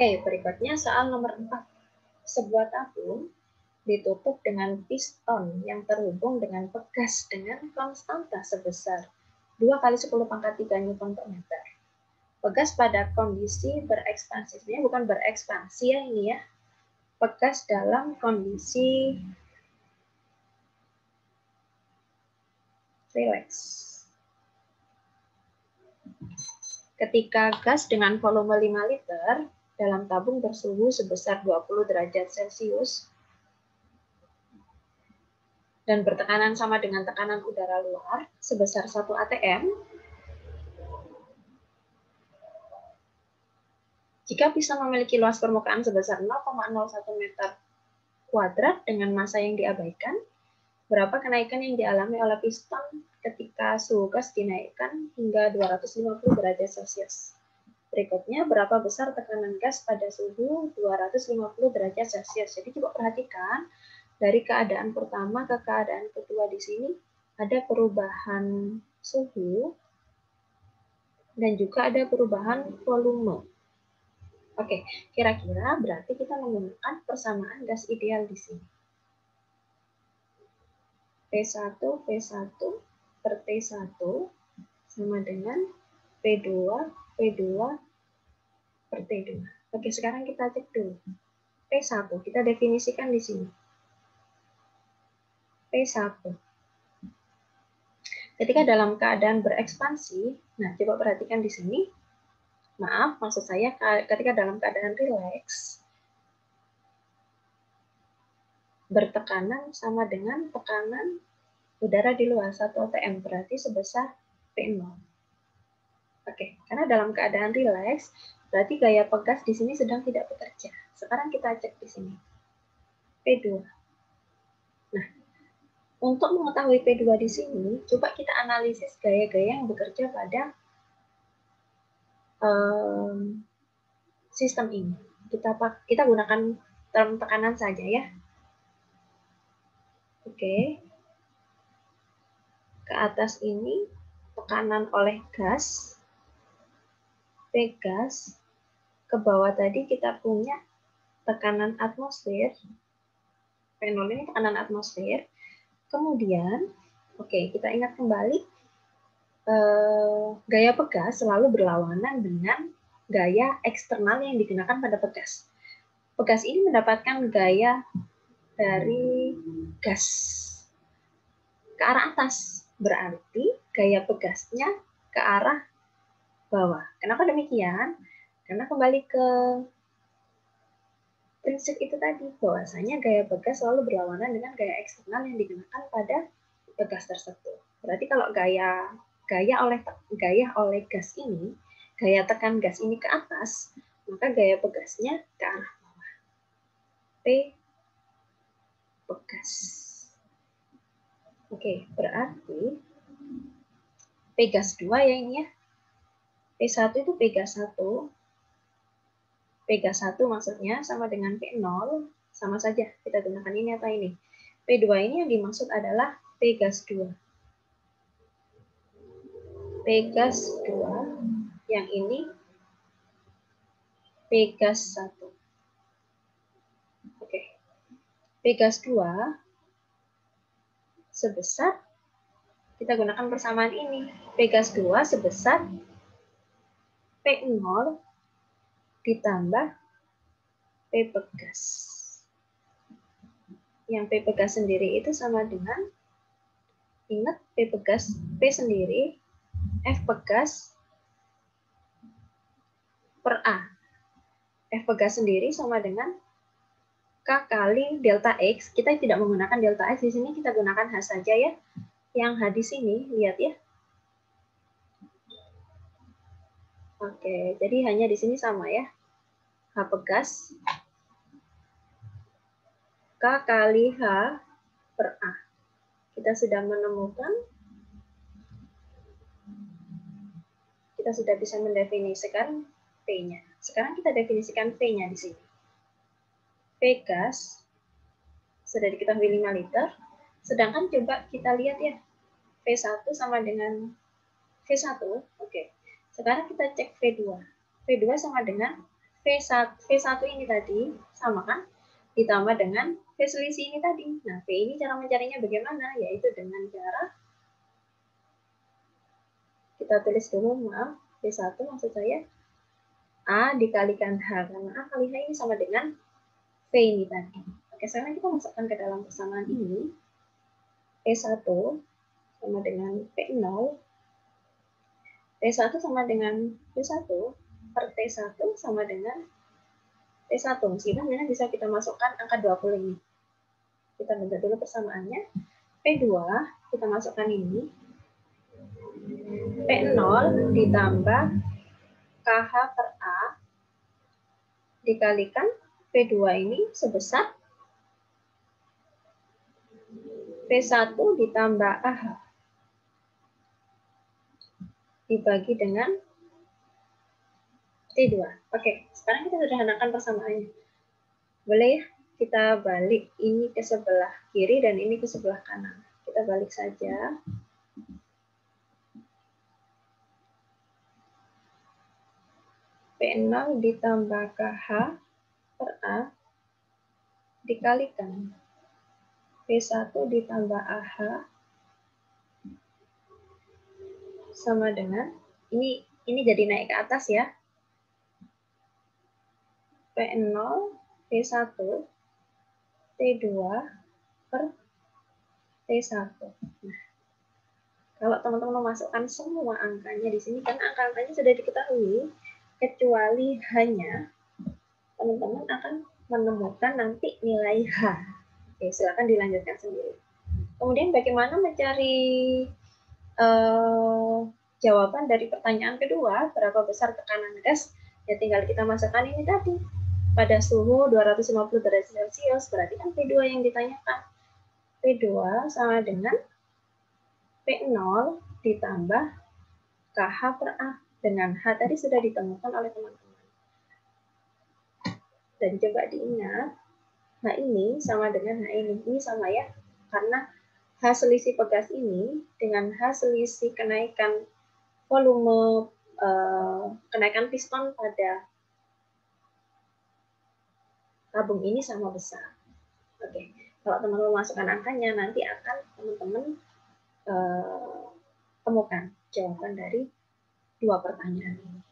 Oke, berikutnya soal nomor 4. Sebuah tabung ditutup dengan piston yang terhubung dengan pegas dengan konstanta sebesar 2 kali 10 pangkat 3 Newton per meter. Pegas pada kondisi berekspansi. Sebenarnya bukan berekspansi ya ini ya. Pegas dalam kondisi rileks. Ketika gas dengan volume 5 liter dalam tabung bersuhu sebesar 20 derajat Celcius dan bertekanan sama dengan tekanan udara luar sebesar 1 atm, jika piston memiliki luas permukaan sebesar 0,01 meter kuadrat dengan massa yang diabaikan, berapa kenaikan yang dialami oleh piston ketika suhu gas dinaikkan hingga 250 derajat Celcius? Berikutnya, berapa besar tekanan gas pada suhu 250 derajat Celcius? Jadi coba perhatikan, dari keadaan pertama ke keadaan kedua di sini ada perubahan suhu dan juga ada perubahan volume. Oke, kira-kira berarti kita menggunakan persamaan gas ideal di sini. P1 per T1 sama dengan P2 per T2. Oke, sekarang kita cek dulu. P1, kita definisikan di sini. P1. Ketika dalam keadaan berekspansi, nah coba perhatikan di sini. Maaf, maksud saya ketika dalam keadaan rileks, bertekanan sama dengan tekanan udara di luar 1 atm, berarti sebesar P0. Oke, karena dalam keadaan rileks, berarti gaya pegas di sini sedang tidak bekerja. Sekarang kita cek di sini. P2. Nah, untuk mengetahui P2 di sini, coba kita analisis gaya-gaya yang bekerja pada sistem ini. Kita gunakan term tekanan saja ya. Oke. Ke atas ini tekanan oleh gas, P gas. Ke bawah tadi kita punya tekanan atmosfer. P0 ini tekanan atmosfer. Kemudian, oke, kita ingat kembali, gaya pegas selalu berlawanan dengan gaya eksternal yang digunakan pada pegas. Pegas ini mendapatkan gaya dari gas ke arah atas, berarti gaya pegasnya ke arah bawah. Kenapa demikian? Karena kembali ke prinsip itu tadi, bahwasanya gaya pegas selalu berlawanan dengan gaya eksternal yang digunakan pada pegas tersebut. Berarti kalau gaya oleh gas ini, gaya tekan gas ini ke atas, maka gaya pegasnya ke arah bawah. P pegas. Oke, berarti P gas 2 ya ini ya. P1 itu P gas 1. P gas 1 maksudnya sama dengan P0, sama saja. Kita gunakan ini atau ini. P2 ini yang dimaksud adalah P gas 2. P gas 2, yang ini P gas 1. Oke. P gas 2 sebesar, kita gunakan persamaan ini. P gas 2 sebesar P0 ditambah P pegas. Yang P pegas sendiri itu sama dengan, ingat P pegas, P sendiri, F pegas per A. F pegas sendiri sama dengan K kali delta X. Kita tidak menggunakan delta X di sini, kita gunakan H saja ya. Yang H di sini, lihat ya. Oke, jadi hanya di sini sama ya. H pegas K kali H per A. Kita sudah menemukan, kita sudah bisa mendefinisikan P-nya. Sekarang kita definisikan P-nya di sini. P gas sudah diketahui 5 liter. Sedangkan coba kita lihat ya. P1 sama dengan V1. Oke. Sekarang kita cek V2. V2 sama dengan V1 ini tadi sama kan? Ditambah dengan V selisih ini tadi. Nah, V ini cara mencarinya bagaimana? Yaitu dengan cara kita tulis dulu, maaf, V1 maksud saya A dikalikan H, karena A kali H ini sama dengan V ini tadi. Oke, sekarang kita masukkan ke dalam persamaan ini. V1 sama dengan V0, T1 sama dengan V1, per T1 sama dengan T1. Meskipun sebenarnya bisa kita masukkan angka 20 ini. Kita bentuk dulu persamaannya. P2, kita masukkan ini. P0 ditambah KH per A dikalikan P2 ini sebesar P1 ditambah AH dibagi dengan T2. Oke, sekarang kita sederhanakan persamaannya. Boleh ya? Kita balik ini ke sebelah kiri dan ini ke sebelah kanan. Kita balik saja. P0 ditambah KH per A dikalikan P1 ditambah AH sama dengan, ini jadi naik ke atas ya. P0, P1, T2 per T1. Nah, kalau teman-teman memasukkan semua angkanya di sini, karena angka-angkanya sudah diketahui, kecuali hanya teman-teman akan menemukan nanti nilai H. Oke, silakan dilanjutkan sendiri. Kemudian bagaimana mencari jawaban dari pertanyaan kedua, berapa besar tekanan gas? Ya tinggal kita masukkan ini tadi. Pada suhu 250 derajat Celcius, berarti kan P2 yang ditanyakan. P2 sama dengan P0 ditambah KH per A. Dengan H tadi sudah ditemukan oleh teman-teman. Dan coba diingat, H ini sama dengan H ini. Ini sama ya, karena H selisih pegas ini dengan H selisih kenaikan volume, kenaikan piston pada tabung ini sama besar. Oke, kalau teman-teman masukkan angkanya, nanti akan teman-teman temukan jawaban dari dua pertanyaan ini.